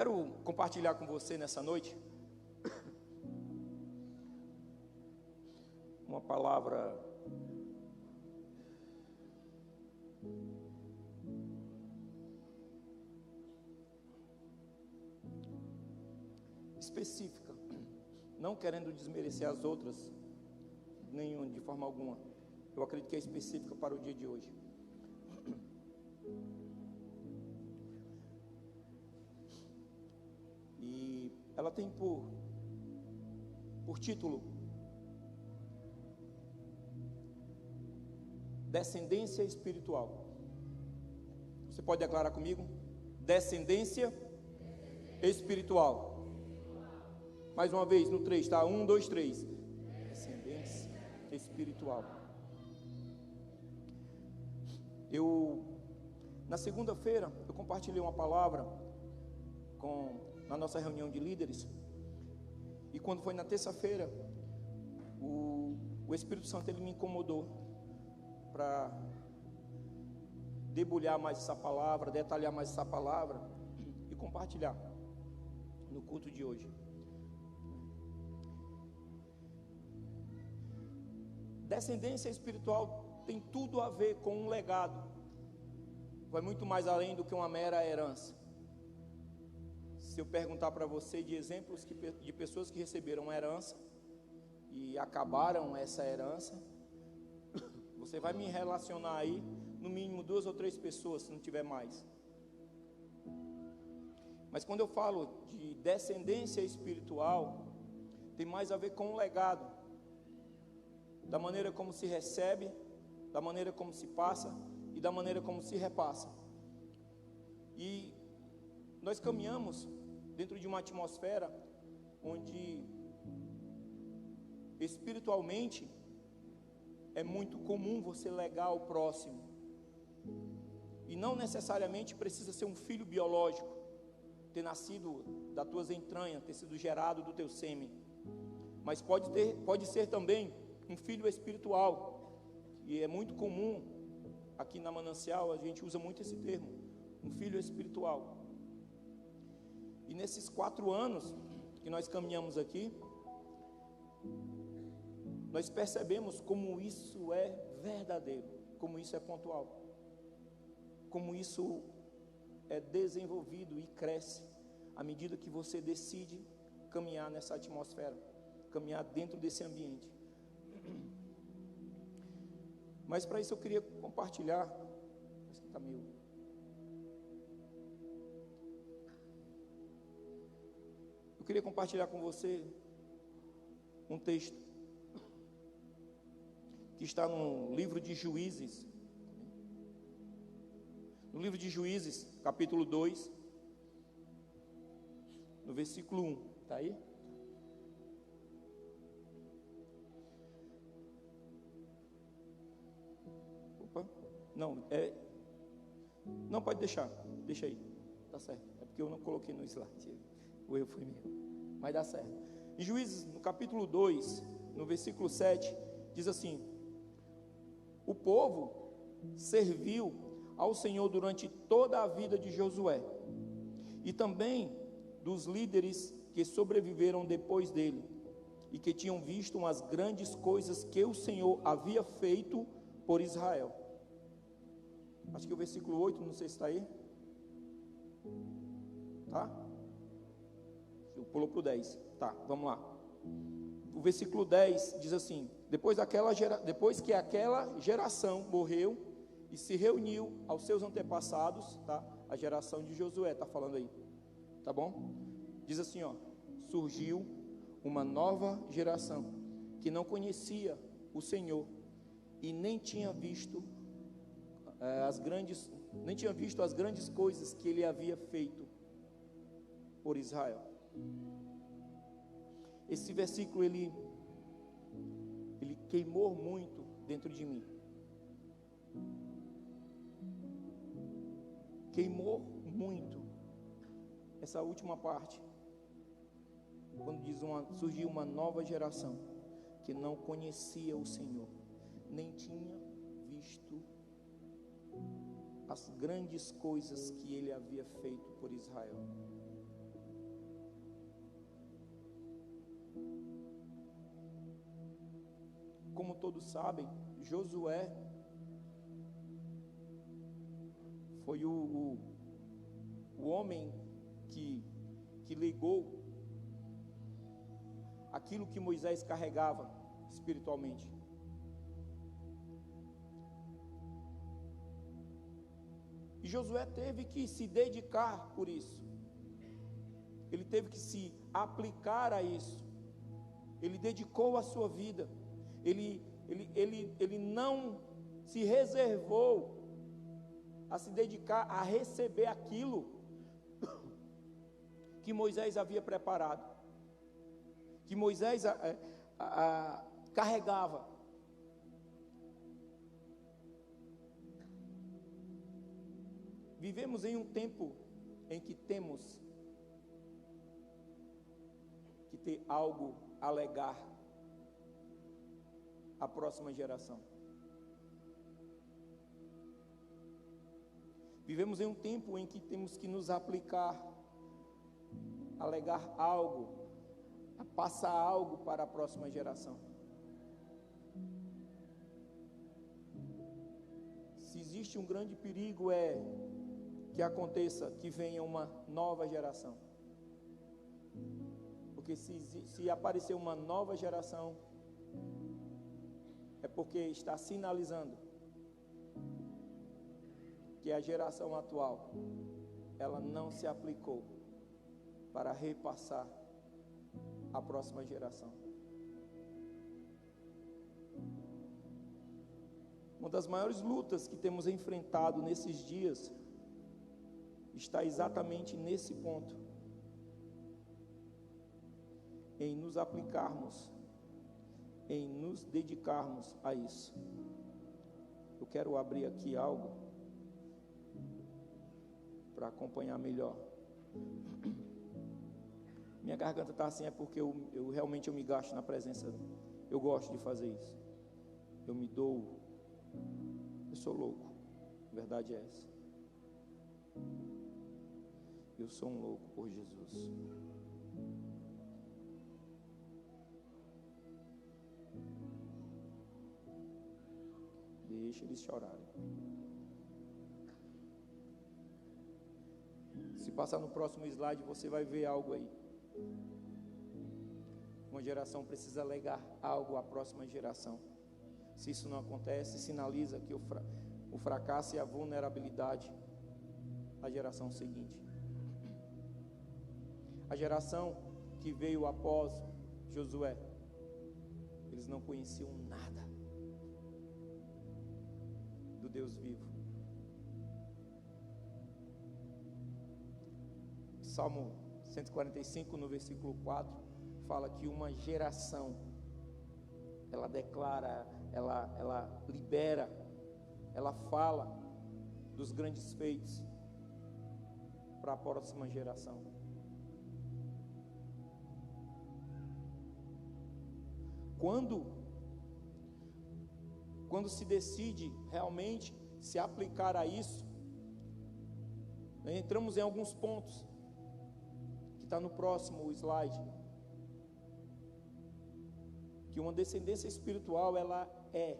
quero compartilhar com você nessa noite uma palavra específica, não querendo desmerecer as outras, de forma alguma. Eu acredito que é específica para o dia de hoje. E ela tem por título Descendência Espiritual. Você pode declarar comigo? Descendência espiritual. Mais uma vez, no 3, tá? 1, 2, 3. Descendência espiritual. Na segunda-feira, eu compartilhei uma palavra na nossa reunião de líderes. E quando foi na terça-feira, o Espírito Santo ele me incomodou para debulhar mais essa palavra, detalhar mais essa palavra e compartilhar no culto de hoje. Descendência espiritual tem tudo a ver com um legado. Vai muito mais além do que uma mera herança. Se eu perguntar para você de exemplos de pessoas que receberam uma herança e acabaram essa herança, você vai me relacionar aí, no mínimo 2 ou 3 pessoas, se não tiver mais. Mas quando eu falo de descendência espiritual, tem mais a ver com um legado, da maneira como se recebe, da maneira como se passa e da maneira como se repassa. E nós caminhamos dentro de uma atmosfera onde espiritualmente é muito comum você legar ao próximo, e não necessariamente precisa ser um filho biológico, ter nascido das tuas entranhas, ter sido gerado do teu sêmen, mas pode ser também um filho espiritual, e é muito comum aqui na Manancial, a gente usa muito esse termo, um filho espiritual. E nesses 4 anos que nós caminhamos aqui, nós percebemos como isso é verdadeiro, como isso é pontual, como isso é desenvolvido e cresce à medida que você decide caminhar nessa atmosfera, caminhar dentro desse ambiente. Mas para isso eu queria compartilhar. Acho que está meio. Eu queria compartilhar com você um texto que está no livro de Juízes. No livro de Juízes, capítulo 2, no versículo 1. Está aí? Opa, não, pode deixar, deixa aí, tá certo, é porque eu não coloquei no slide, o erro foi meu, mas dá certo. Em Juízes, no capítulo 2, no versículo 7, diz assim: o povo serviu ao Senhor durante toda a vida de Josué, e também dos líderes que sobreviveram depois dele, e que tinham visto as grandes coisas que o Senhor havia feito por Israel. Acho que o versículo 8, não sei se está aí. Tá? Eu pulo para o 10. Tá, vamos lá. O versículo 10 diz assim: depois que aquela geração morreu e se reuniu aos seus antepassados, tá? A geração de Josué está falando aí, tá bom? Diz assim, ó: surgiu uma nova geração que não conhecia o Senhor e nem tinha visto as grandes coisas que ele havia feito por Israel. Esse versículo ele queimou muito dentro de mim. Queimou muito essa última parte, quando diz surgiu uma nova geração que não conhecia o Senhor, nem tinha visto as grandes coisas que ele havia feito por Israel. como todos sabem, Josué foi o homem que legou aquilo que Moisés carregava espiritualmente. E Josué teve que se dedicar por isso. Ele teve que se aplicar a isso. Ele dedicou a sua vida. Ele não se reservou a se dedicar a receber aquilo que Moisés havia preparado, que Moisés carregava. Vivemos em um tempo em que temos que ter algo a legar à próxima geração. Vivemos em um tempo em que temos que nos aplicar, a legar algo, a passar algo para a próxima geração. Se existe um grande perigo que aconteça, que venha uma nova geração. Porque se aparecer uma nova geração, é porque está sinalizando que a geração atual, ela não se aplicou para repassar à próxima geração. Uma das maiores lutas que temos enfrentado nesses dias está exatamente nesse ponto, em nos aplicarmos, em nos dedicarmos a isso. Eu quero abrir aqui algo para acompanhar melhor. Minha garganta está assim, é porque eu realmente me gasto na presença. Eu gosto de fazer isso. Eu me dou. Eu sou louco. A verdade é essa. Eu sou um louco por Jesus. Deixa eles chorarem. Se passar no próximo slide, você vai ver algo aí. Uma geração precisa legar algo à próxima geração. Se isso não acontece, sinaliza que o fracasso e a vulnerabilidade da geração seguinte. A geração que veio após Josué, eles não conheciam nada do Deus vivo. Salmo 145, no versículo 4, fala que uma geração, ela declara, ela libera, ela fala dos grandes feitos para a próxima geração. Quando se decide realmente se aplicar a isso, entramos em alguns pontos, que está no próximo slide, que uma descendência espiritual, ela é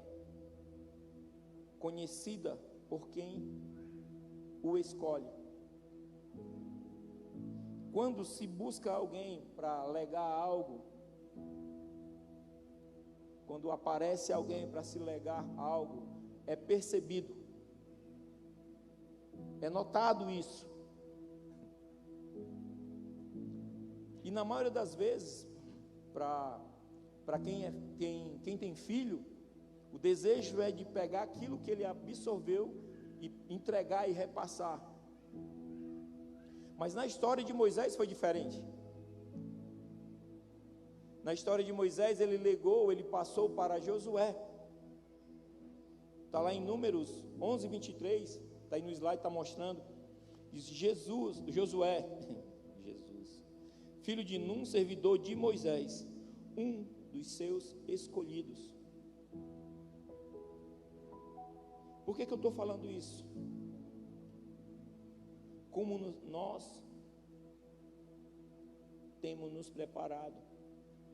conhecida por quem o escolhe. Quando se busca alguém para legar algo, quando aparece alguém para se legar algo, é percebido, é notado isso. E na maioria das vezes, para quem tem filho, o desejo é de pegar aquilo que ele absorveu e entregar e repassar. Mas na história de Moisés foi diferente. Na história de Moisés, ele legou, ele passou para Josué. Está lá em Números 11, 23, está aí no slide, está mostrando. Diz Josué, filho de Num, servidor de Moisés, um dos seus escolhidos. Por que eu estou falando isso? Como nós temos nos preparado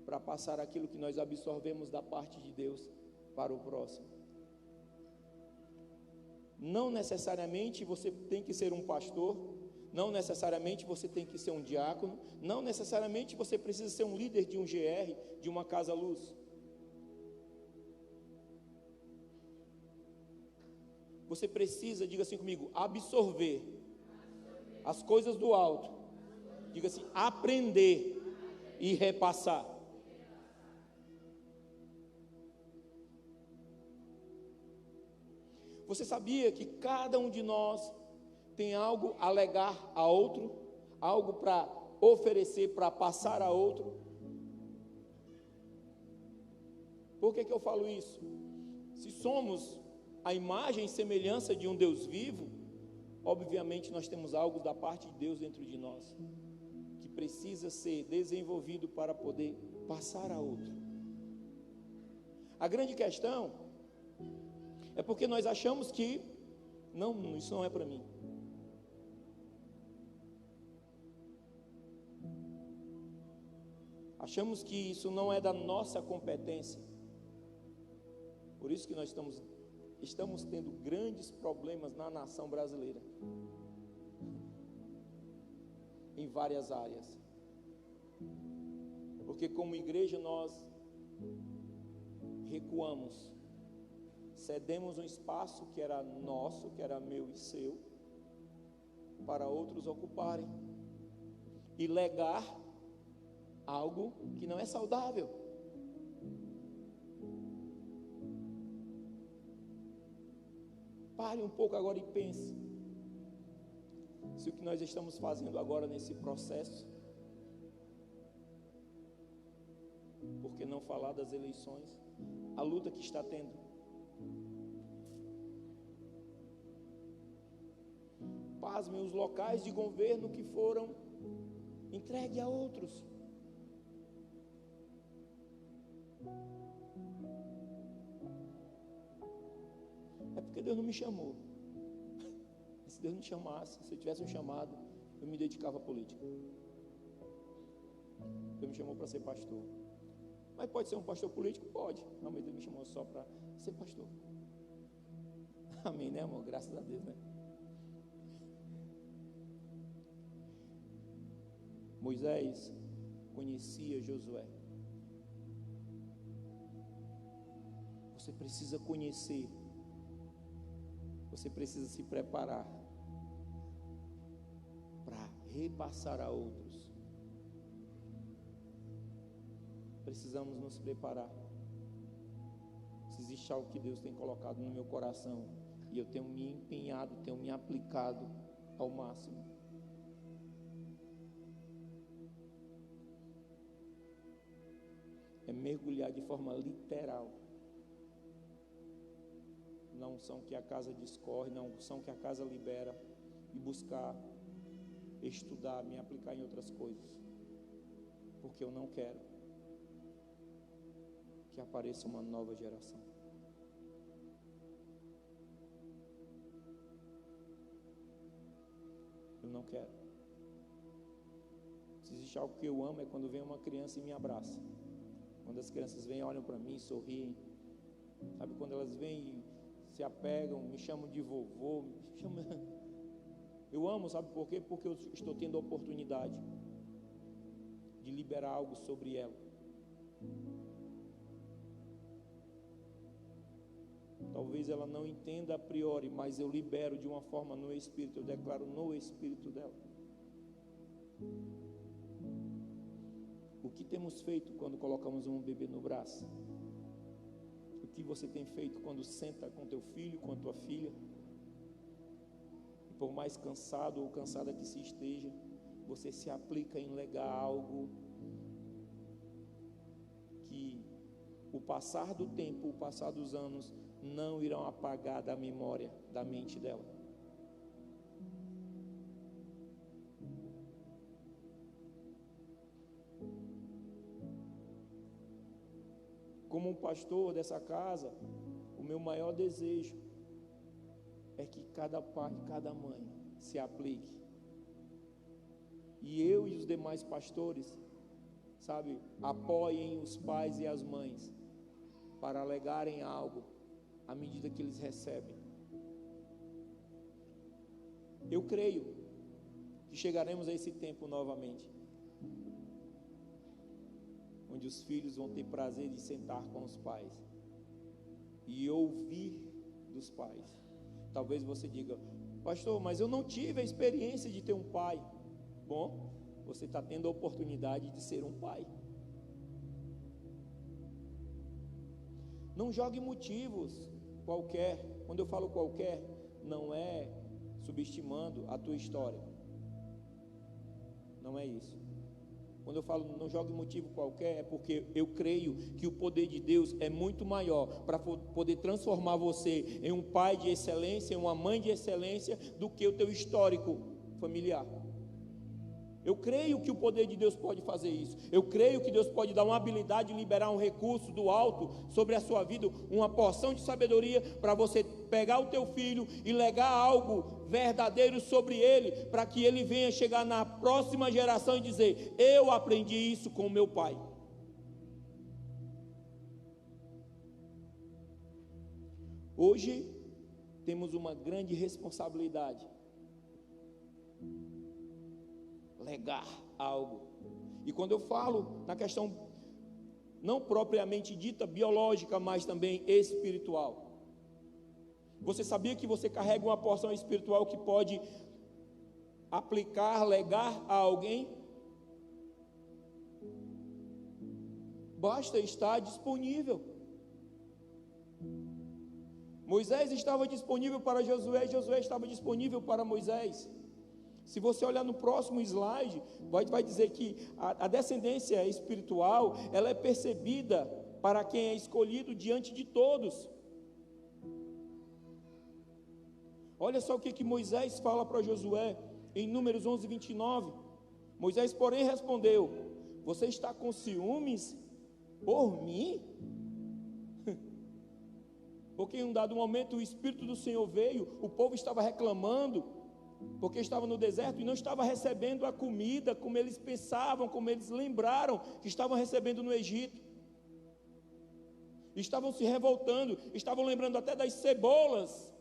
para passar aquilo que nós absorvemos da parte de Deus para o próximo. Não necessariamente você tem que ser um pastor, não necessariamente você tem que ser um diácono, não necessariamente você precisa ser um líder de um GR, de uma casa-luz. Você precisa, diga assim comigo, absorver as coisas do alto. Diga assim, aprender e repassar. Você sabia que cada um de nós tem algo a legar a outro, algo para oferecer, para passar a outro? Por que eu falo isso? Se somos a imagem e semelhança de um Deus vivo, obviamente nós temos algo da parte de Deus dentro de nós, que precisa ser desenvolvido para poder passar a outro. A grande questão é porque nós achamos que, não, isso não é para mim. Achamos que isso não é da nossa competência. Por isso que nós estamos tendo grandes problemas na nação brasileira, em várias áreas. Porque como igreja nós recuamos, cedemos um espaço que era nosso, que era meu e seu, para outros ocuparem e legar algo que não é saudável. Pare um pouco agora e pense. Se o que nós estamos fazendo agora nesse processo, por que não falar das eleições, a luta que está tendo? Pasmem, os locais de governo que foram entregues a outros. É porque Deus não me chamou. Se Deus me chamasse, se eu tivesse um chamado, eu me dedicava à política. Deus me chamou para ser pastor. Mas pode ser um pastor político? Pode. Não, mas Deus me chamou só para ser pastor. Amém, né, amor? Graças a Deus, né? Moisés conhecia Josué. Você precisa conhecer. Você precisa se preparar para repassar a outros. Precisamos nos preparar. Se existe algo que Deus tem colocado no meu coração e eu tenho me empenhado, tenho me aplicado ao máximo, é mergulhar de forma literal na unção que a casa discorre, na unção que a casa libera, e buscar estudar, me aplicar em outras coisas, porque eu não quero que apareça uma nova geração. Eu não quero. Se existe algo que eu amo, é quando vem uma criança e me abraça. Quando as crianças vêm, olham para mim, sorriem. Sabe, quando elas vêm e se apegam, me chamam de vovô, eu amo, sabe por quê? Porque eu estou tendo a oportunidade de liberar algo sobre ela. Talvez ela não entenda a priori, mas eu libero de uma forma no Espírito, eu declaro no Espírito dela. O que temos feito quando colocamos um bebê no braço? O que você tem feito quando senta com teu filho, com a tua filha? E por mais cansado ou cansada que se esteja, você se aplica em legar algo que o passar do tempo, o passar dos anos, não irão apagar da memória, da mente dela. Como um pastor dessa casa, o meu maior desejo é que cada pai e cada mãe se aplique. E eu e os demais pastores, sabe, apoiem os pais e as mães para alegarem algo à medida que eles recebem. Eu creio que chegaremos a esse tempo novamente, onde os filhos vão ter prazer de sentar com os pais e ouvir dos pais. Talvez você diga: pastor, mas eu não tive a experiência de ter um pai. Bom, você está tendo a oportunidade de ser um pai. Não jogue motivos qualquer. Quando eu falo qualquer, não é subestimando a tua história. Não é isso. Quando eu falo não jogue motivo qualquer, é porque eu creio que o poder de Deus é muito maior para poder transformar você em um pai de excelência, em uma mãe de excelência, do que o teu histórico familiar. Eu creio que o poder de Deus pode fazer isso. Eu creio que Deus pode dar uma habilidade de liberar um recurso do alto sobre a sua vida, uma porção de sabedoria para você pegar o teu filho e legar algo verdadeiro sobre ele, para que ele venha chegar na próxima geração e dizer: eu aprendi isso com o meu pai. Hoje temos uma grande responsabilidade: legar algo. E quando eu falo na questão não propriamente dita biológica, mas também espiritual, você sabia que você carrega uma porção espiritual que pode aplicar, legar a alguém? Basta estar disponível. Moisés estava disponível para Josué, Josué estava disponível para Moisés. Se você olhar no próximo slide, vai dizer que a descendência espiritual, ela é percebida para quem é escolhido diante de todos. Olha só o que Moisés fala para Josué, em Números 11, 29. Moisés, porém, respondeu: você está com ciúmes por mim? Porque em um dado momento o Espírito do Senhor veio, o povo estava reclamando, porque estava no deserto e não estava recebendo a comida como eles pensavam, como eles lembraram que estavam recebendo no Egito. Estavam se revoltando, estavam lembrando até das cebolas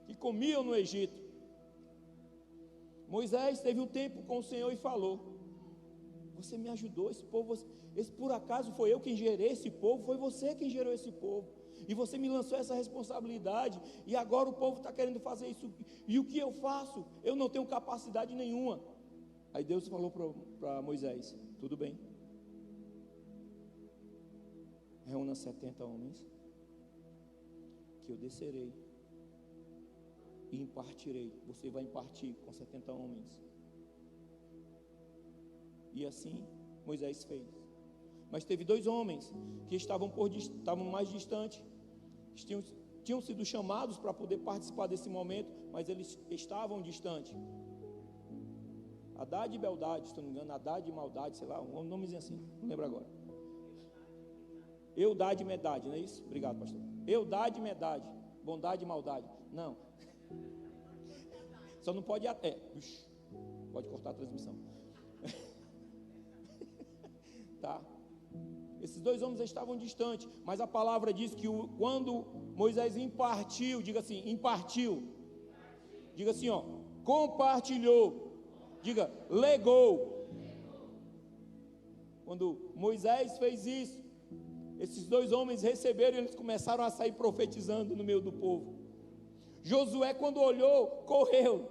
que comiam no Egito. Moisés teve um tempo com o Senhor e falou: você me ajudou, esse povo, por acaso foi eu quem gerei esse povo? Foi você quem gerou esse povo. E você me lançou essa responsabilidade, e agora o povo está querendo fazer isso, e o que eu faço? Eu não tenho capacidade nenhuma. Aí Deus falou para Moisés: tudo bem, reúna 70 homens, que eu descerei e impartirei. Você vai impartir com 70 homens. E assim Moisés fez. Mas teve 2 homens que estavam mais distantes, tinham sido chamados para poder participar desse momento, mas eles estavam distantes. Haddad e Beldade, se não me engano, Haddad e Maldade, sei lá, um nomezinho assim, não lembro agora. Eudade e Medade, não é isso? Obrigado, pastor. Eudade e Medade, bondade e maldade. Não. Só não pode até. Pode cortar a transmissão. Tá? Esses 2 homens estavam distantes, mas a palavra diz que quando Moisés impartiu, diga assim, impartiu, diga assim, ó, compartilhou, diga, legou. Quando Moisés fez isso, esses 2 homens receberam e eles começaram a sair profetizando no meio do povo. Josué, quando olhou, correu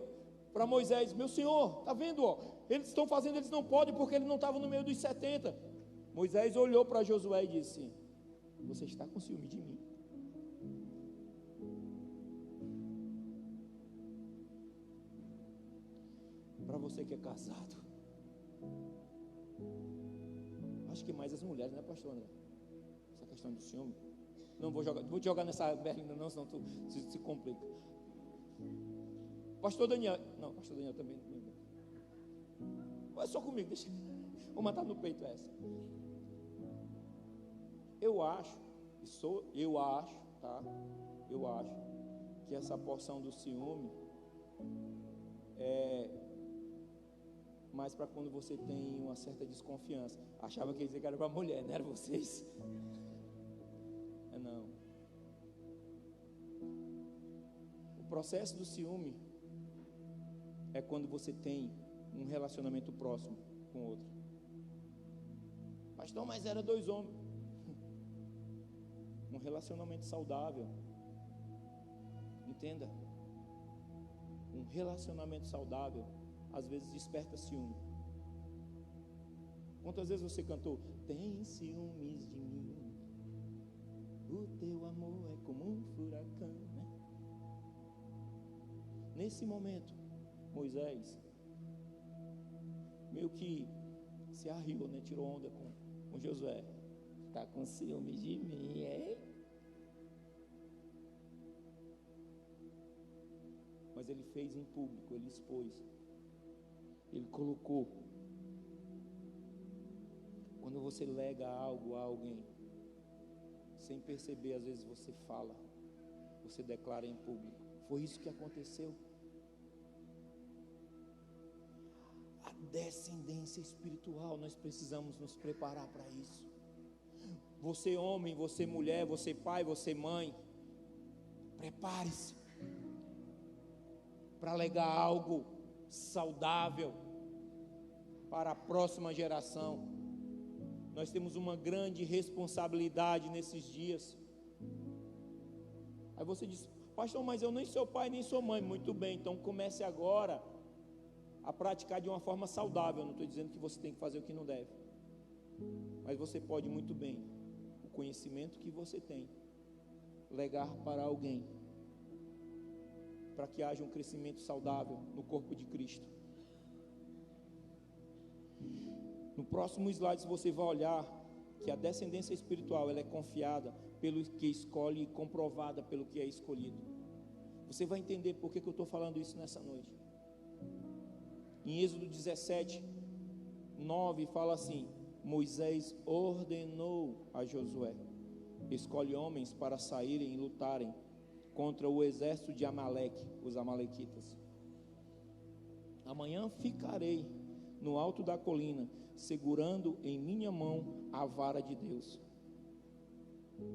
para Moisés: meu senhor, está vendo, ó, eles estão fazendo, eles não podem porque eles não estavam no meio dos 70. Moisés olhou para Josué e disse: você está com ciúme de mim? Para você que é casado, acho que mais as mulheres, né, pastor André? Essa questão de ciúme. Não vou te jogar nessa berlinda não, senão tu se complica. Pastor Daniel, não, pastor Daniel também. Vai só comigo, deixa. Vou matar no peito essa. Eu acho, tá? Eu acho que essa porção do ciúme é mais para quando você tem uma certa desconfiança. Achava que ia dizer que era para mulher, não era vocês? Não. processo do ciúme é quando você tem um relacionamento próximo com outro. Pastor, mas era 2 homens. Um relacionamento saudável. Entenda. Um relacionamento saudável às vezes desperta ciúme. Quantas vezes você cantou? Tem ciúmes de mim, o teu amor é como um furacão, né? Nesse momento, Moisés meio que se arriou, né? Tirou onda com Josué. Tá com ciúmes de mim, hein? Mas ele fez em público, ele expôs, ele colocou. Quando você lega algo a alguém, sem perceber, às vezes você fala, você declara em público. Foi isso que aconteceu. A descendência espiritual, nós precisamos nos preparar para isso. Você homem, você mulher, você pai, você mãe, prepare-se para legar algo saudável para a próxima geração. Nós temos uma grande responsabilidade nesses dias. Aí você diz, pastor, mas eu nem sou pai, nem sou mãe. Muito bem, então comece agora a praticar de uma forma saudável. Eu não estou dizendo que você tem que fazer o que não deve, mas você pode muito bem, o conhecimento que você tem, legar para alguém, para que haja um crescimento saudável no corpo de Cristo. No próximo slide você vai olhar que a descendência espiritual ela é confiada pelo que escolhe e comprovada pelo que é escolhido. Você vai entender por que eu estou falando isso nessa noite. Em Êxodo 17, 9 fala assim: Moisés ordenou a Josué: escolhe homens para saírem e lutarem contra o exército de Amaleque, os amalequitas. Amanhã ficarei no alto da colina, segurando em minha mão a vara de Deus.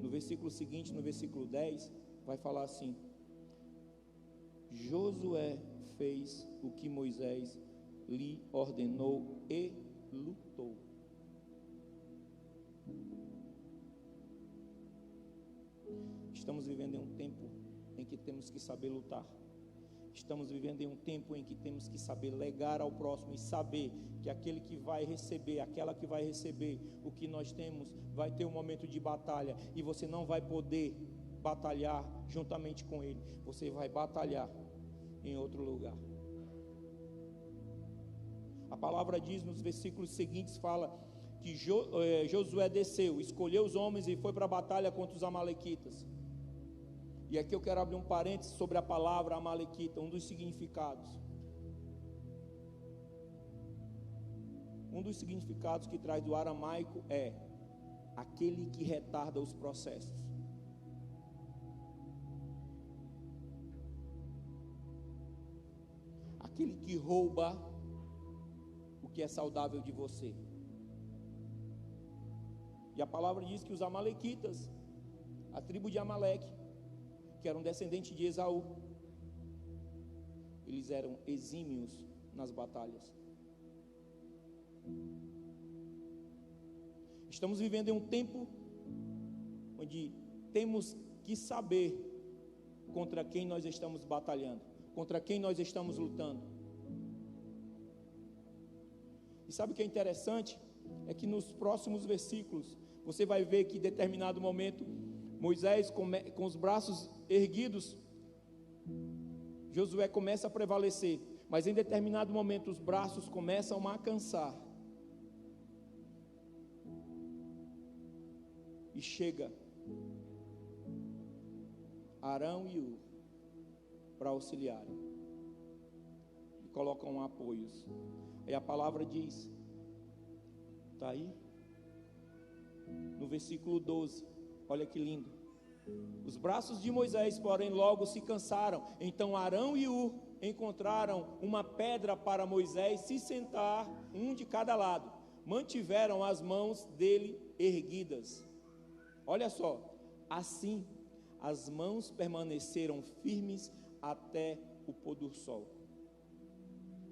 No versículo seguinte, no versículo 10, vai falar assim: Josué fez o que Moisés lhe ordenou e lutou. Estamos vivendo em um tempo em que temos que saber lutar. Estamos vivendo em um tempo em que temos que saber legar ao próximo e saber que aquele que vai receber, aquela que vai receber o que nós temos, vai ter um momento de batalha e você não vai poder batalhar juntamente com ele, você vai batalhar em outro lugar. A palavra diz nos versículos seguintes, fala que Josué desceu, escolheu os homens e foi para a batalha contra os amalequitas. E aqui eu quero abrir um parênteses sobre a palavra amalequita, um dos significados. Um dos significados que traz do aramaico é aquele que retarda os processos. Aquele que rouba o que é saudável de você. E a palavra diz que os amalequitas, a tribo de Amaleque, que eram descendentes de Esaú, eles eram exímios nas batalhas. Estamos vivendo em um tempo onde temos que saber contra quem nós estamos batalhando, contra quem nós estamos lutando. E sabe o que é interessante? É que nos próximos versículos você vai ver que em determinado momento Moisés, com os braços erguidos, Josué começa a prevalecer, mas em determinado momento os braços começam a cansar, e chega Arão e Hur para auxiliarem, e colocam apoios. Aí a palavra diz, está aí, no versículo 12, olha que lindo: os braços de Moisés, porém, logo se cansaram. Então Arão e Hur encontraram uma pedra para Moisés se sentar, um de cada lado. Mantiveram as mãos dele erguidas. Olha só, assim as mãos permaneceram firmes até o pôr do sol.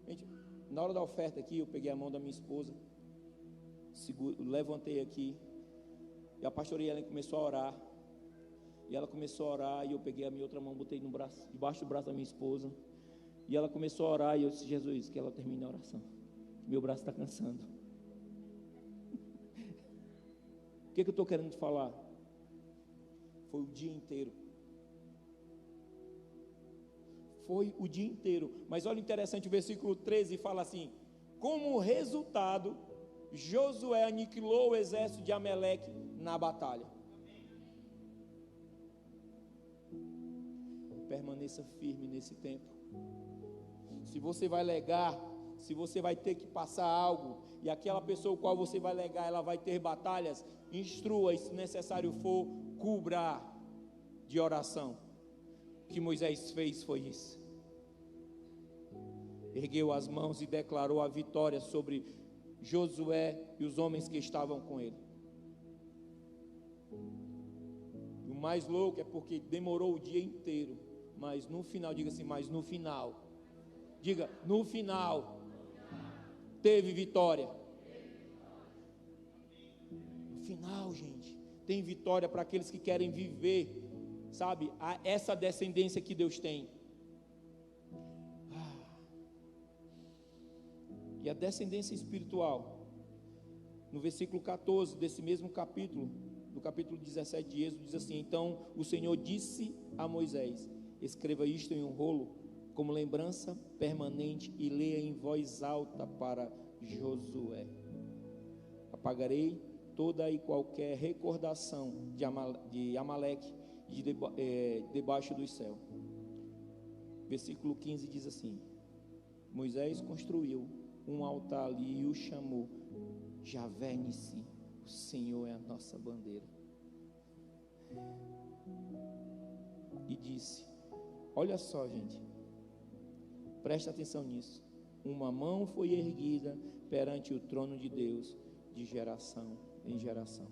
Gente, na hora da oferta aqui, eu peguei a mão da minha esposa, levantei aqui, e a pastora Ellen começou a orar. E ela começou a orar, e eu peguei a minha outra mão, botei no braço, debaixo do braço da minha esposa. E ela começou a orar, e eu disse: Jesus, que ela termine a oração. Meu braço está cansando. O que eu estou querendo te falar? Foi o dia inteiro. Foi o dia inteiro. Mas olha interessante, o versículo 13 fala assim: como resultado, Josué aniquilou o exército de Amaleque na batalha. Permaneça firme nesse tempo. Se você vai legar, se você vai ter que passar algo, e aquela pessoa com qual você vai legar, ela vai ter batalhas, instrua, e se necessário for, cubra de oração. O que Moisés fez foi isso. Ergueu as mãos e declarou a vitória sobre Josué e os homens que estavam com ele. O mais louco é porque demorou o dia inteiro, mas no final, diga assim, mas no final, diga, no final, teve vitória. No final, gente, tem vitória para aqueles que querem viver, sabe, essa descendência que Deus tem. E a descendência espiritual, no versículo 14 desse mesmo capítulo, do capítulo 17 de Êxodo, diz assim: então o Senhor disse a Moisés: escreva isto em um rolo, como lembrança permanente, e leia em voz alta para Josué. Apagarei toda e qualquer recordação de Amaleque debaixo do céu. Versículo 15 diz assim: Moisés construiu um altar ali e o chamou Javé Nissi, o Senhor é a nossa bandeira. E disse: olha só, gente, presta atenção nisso. Uma mão foi erguida perante o trono de Deus, de geração em geração.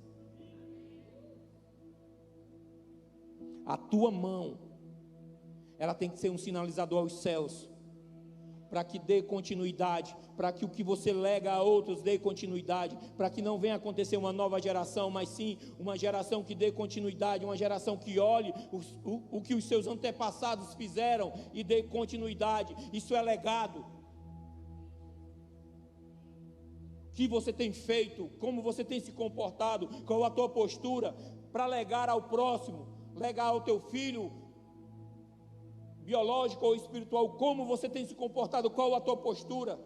A tua mão, ela tem que ser um sinalizador aos céus, para que dê continuidade, para que o que você lega a outros dê continuidade, para que não venha acontecer uma nova geração, mas sim uma geração que dê continuidade, uma geração que olhe o que os seus antepassados fizeram e dê continuidade. Isso é legado. O que você tem feito, como você tem se comportado, qual a tua postura para legar ao próximo, legar ao teu filho biológico ou espiritual, como você tem se comportado, qual a tua postura?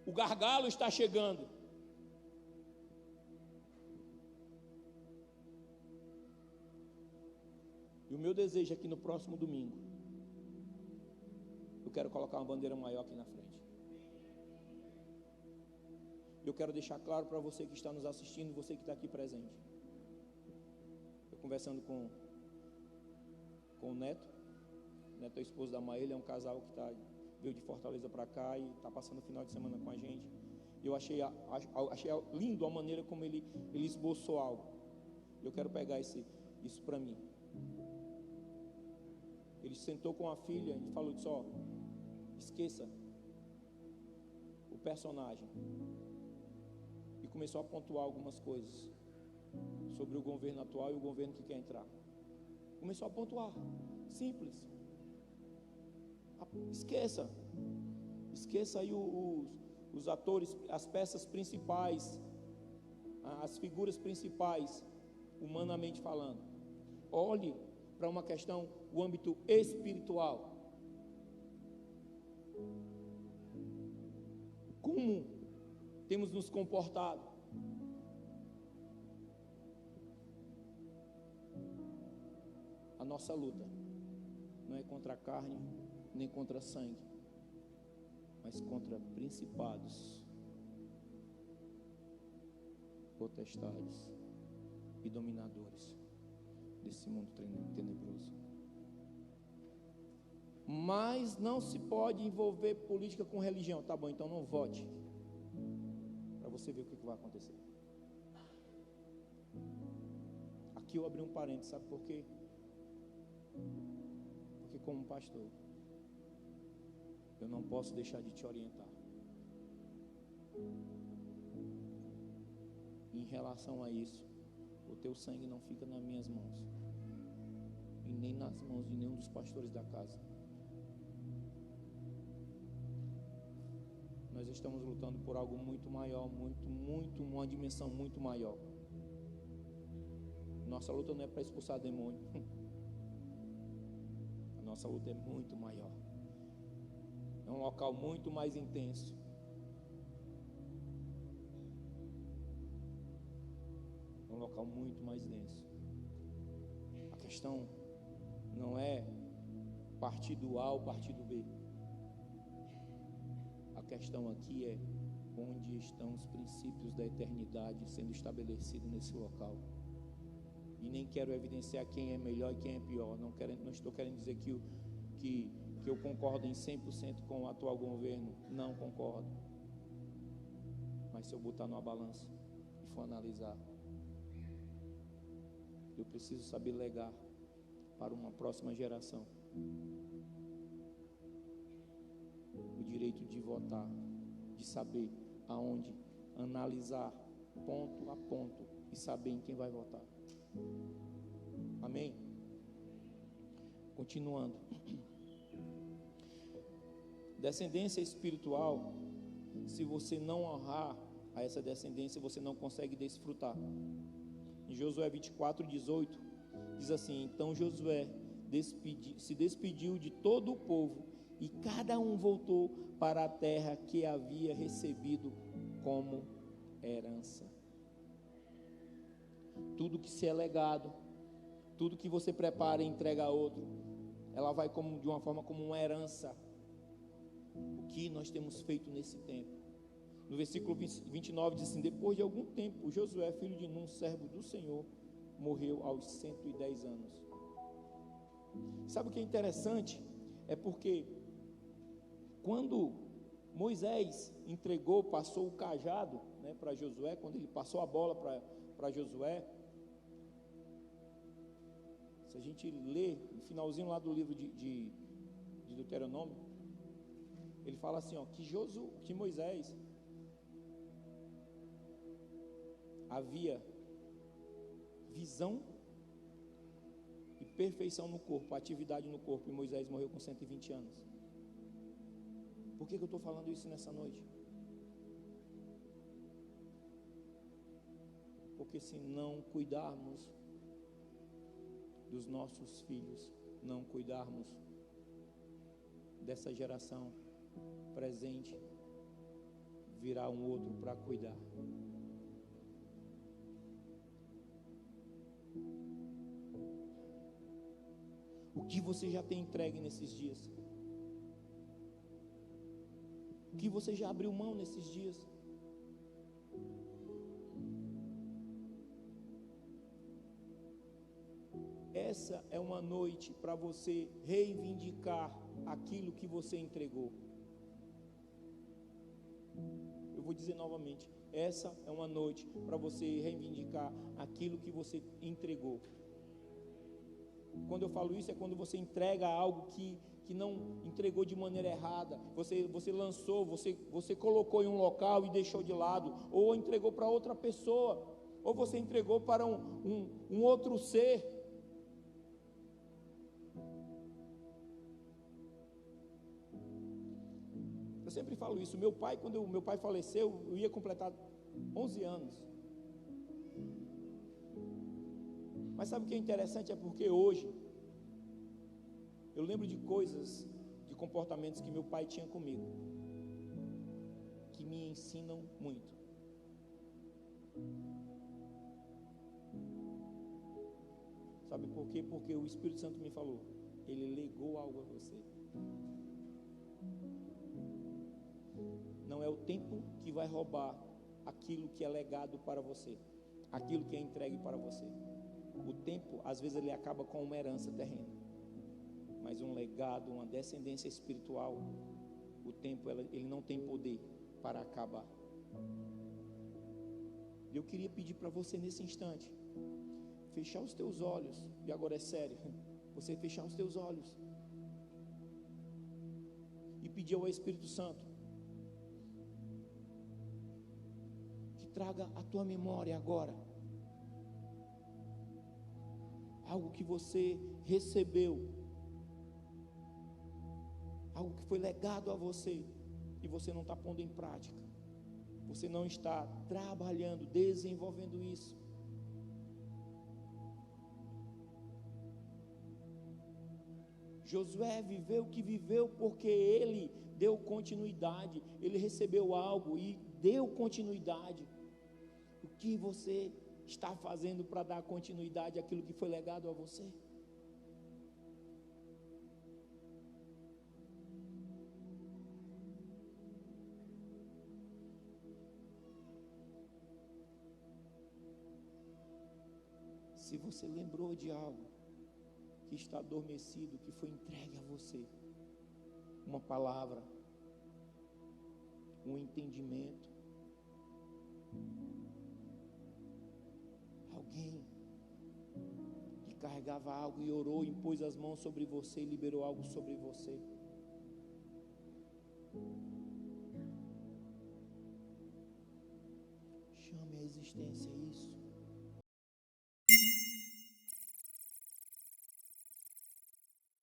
O gargalo está chegando. E o meu desejo é que no próximo domingo eu quero colocar uma bandeira maior aqui na frente. Eu quero deixar claro para você que está nos assistindo, você que está aqui presente. Conversando com o Neto é o esposo da Maíla, é um casal que veio de Fortaleza para cá e está passando o final de semana com a gente. Eu achei lindo a maneira como ele esboçou algo. Eu quero pegar isso para mim. Ele sentou com a filha e falou disso: ó, esqueça o personagem, e começou a pontuar algumas coisas sobre o governo atual e o governo que quer entrar. Começou a pontuar, simples. Esqueça aí os atores, as peças principais, as figuras principais, humanamente falando. Olhe para uma questão, o âmbito espiritual. Como temos nos comportado? A nossa luta não é contra a carne, nem contra sangue, mas contra principados, potestades e dominadores desse mundo tenebroso. Mas não se pode envolver política com religião. Tá bom, então não vote, para você ver o que vai acontecer. Aqui eu abri um parênteses, sabe por quê? Porque como pastor, eu não posso deixar de te orientar. Em relação a isso, o teu sangue não fica nas minhas mãos, e nem nas mãos de nenhum dos pastores da casa. Nós estamos lutando por algo muito maior, uma dimensão muito maior. Nossa luta não é para expulsar demônio. A nossa luta é muito maior. É um local muito mais intenso. É um local muito mais denso. A questão não é partido A ou partido B. A questão aqui é onde estão os princípios da eternidade sendo estabelecidos nesse local. E nem quero evidenciar quem é melhor e quem é pior. Não estou querendo dizer que eu concordo em 100% com o atual governo. Não concordo. Mas se eu botar numa balança e for analisar, eu preciso saber legar para uma próxima geração o direito de votar, de saber aonde, analisar ponto a ponto e saber em quem vai votar. Amém? Continuando. Descendência espiritual, se você não honrar a essa descendência, você não consegue desfrutar. Em Josué 24:18 diz assim: então Josué se despediu de todo o povo, e cada um voltou para a terra que havia recebido como herança. Tudo que se é legado, tudo que você prepara e entrega a outro, ela vai de uma forma como uma herança. O que nós temos feito nesse tempo? No versículo 29 diz assim: depois de algum tempo, Josué, filho de Nun, servo do Senhor, morreu aos 110 anos. Sabe o que é interessante? É porque quando Moisés passou o cajado, né, para Josué, quando ele passou a bola para Josué, se a gente ler no finalzinho lá do livro de Deuteronômio, ele fala assim, ó, que Moisés havia visão e perfeição no corpo, atividade no corpo, e Moisés morreu com 120 anos. Por que eu estou falando isso nessa noite? Porque se não cuidarmos dos nossos filhos, não cuidarmos dessa geração presente, virá um outro para cuidar. O que você já tem entregue nesses dias? O que você já abriu mão nesses dias? Essa é uma noite para você reivindicar aquilo que você entregou. Eu vou dizer novamente, essa é uma noite para você reivindicar aquilo que você entregou. Quando eu falo isso, é quando você entrega algo que não entregou de maneira errada, você lançou, você colocou em um local e deixou de lado, ou entregou para outra pessoa, ou você entregou para um outro ser. Eu sempre falo isso. Meu pai, quando meu pai faleceu, eu ia completar 11 anos. Mas sabe o que é interessante? É porque hoje eu lembro de coisas, de comportamentos que meu pai tinha comigo, que me ensinam muito. Sabe por quê? Porque o Espírito Santo me falou, ele legou algo a você. Não é o tempo que vai roubar aquilo que é legado para você, aquilo que é entregue para você. O tempo, às vezes, ele acaba com uma herança terrena, mas um legado, uma descendência espiritual, o tempo, ele não tem poder para acabar. Eu queria pedir para você nesse instante, fechar os teus olhos, e agora é sério, você fechar os teus olhos e pedir ao Espírito Santo que traga à tua memória agora algo que você recebeu, algo que foi legado a você e você não está pondo em prática, você não está trabalhando, desenvolvendo isso. Josué viveu o que viveu porque ele deu continuidade, ele recebeu algo e deu continuidade. O que você está fazendo para dar continuidade àquilo que foi legado a você? Se você lembrou de algo que está adormecido, que foi entregue a você, uma palavra, um entendimento, alguém que carregava algo e orou, impôs as mãos sobre você e liberou algo sobre você. Chame a existência isso.